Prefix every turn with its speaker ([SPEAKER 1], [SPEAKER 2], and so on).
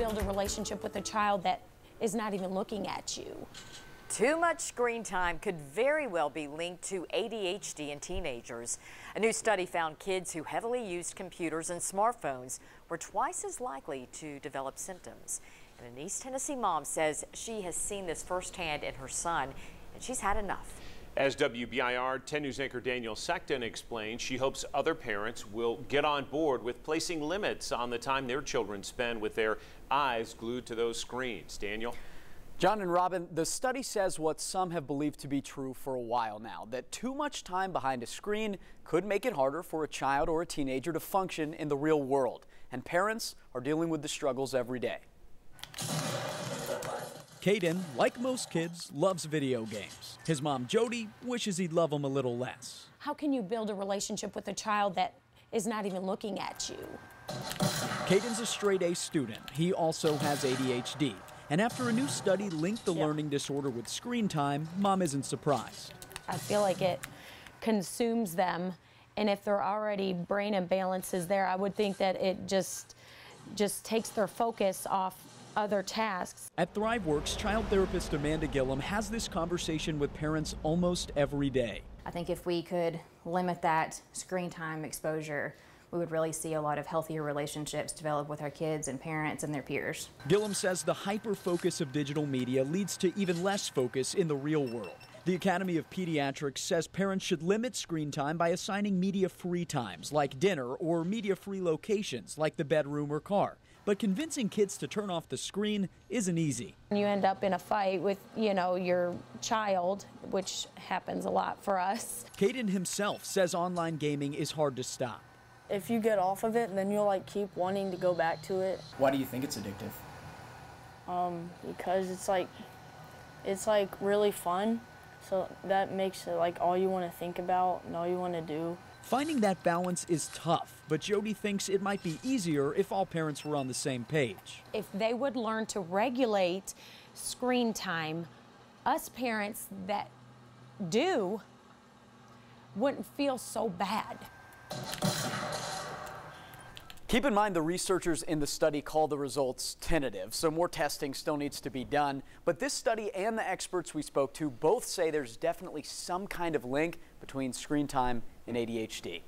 [SPEAKER 1] build a relationship with a child that is not even looking at you?
[SPEAKER 2] Too much screen time could very well be linked to ADHD in teenagers. A new study found kids who heavily used computers and smartphones were twice as likely to develop symptoms. And an East Tennessee mom says she has seen this firsthand in her son, and she's had enough.
[SPEAKER 3] As WBIR 10 News anchor Daniel Secton explained, she hopes other parents will get on board with placing limits on the time their children spend with their eyes glued to those screens. Daniel?
[SPEAKER 4] John and Robin, the study says what some have believed to be true for a while now, that too much time behind a screen could make it harder for a child or a teenager to function in the real world. And parents are dealing with the struggles every day.
[SPEAKER 5] Caden, like most kids, loves video games. His mom, Jody, wishes he'd love them a little less.
[SPEAKER 1] How can you build a relationship with a child that is not even looking at you?
[SPEAKER 5] Caden's a straight A student. He also has ADHD. And after a new study linked the learning disorder with screen time, mom isn't surprised.
[SPEAKER 1] I feel like it consumes them, and if their already brain imbalance is there, I would think that it just takes their focus off other tasks.
[SPEAKER 5] At ThriveWorks, child therapist Amanda Gillum has this conversation with parents almost every day.
[SPEAKER 6] I think if we could limit that screen time exposure, we would really see a lot of healthier relationships develop with our kids and parents and their peers.
[SPEAKER 5] Gillum says the hyper-focus of digital media leads to even less focus in the real world. The Academy of Pediatrics says parents should limit screen time by assigning media-free times like dinner or media-free locations like the bedroom or car. But convincing kids to turn off the screen isn't easy.
[SPEAKER 1] You end up in a fight with, your child, which happens a lot for us.
[SPEAKER 5] Caden himself says online gaming is hard to stop.
[SPEAKER 7] If you get off of it, then you'll keep wanting to go back to it.
[SPEAKER 4] Why do you think it's addictive?
[SPEAKER 7] Because it's really fun. So that makes it all you want to think about and all you want to do.
[SPEAKER 5] Finding that balance is tough, but Jody thinks it might be easier if all parents were on the same page.
[SPEAKER 1] If they would learn to regulate screen time, us parents that do wouldn't feel so bad.
[SPEAKER 4] Keep in mind the researchers in the study call the results tentative, so more testing still needs to be done. But this study and the experts we spoke to both say there's definitely some kind of link between screen time and ADHD.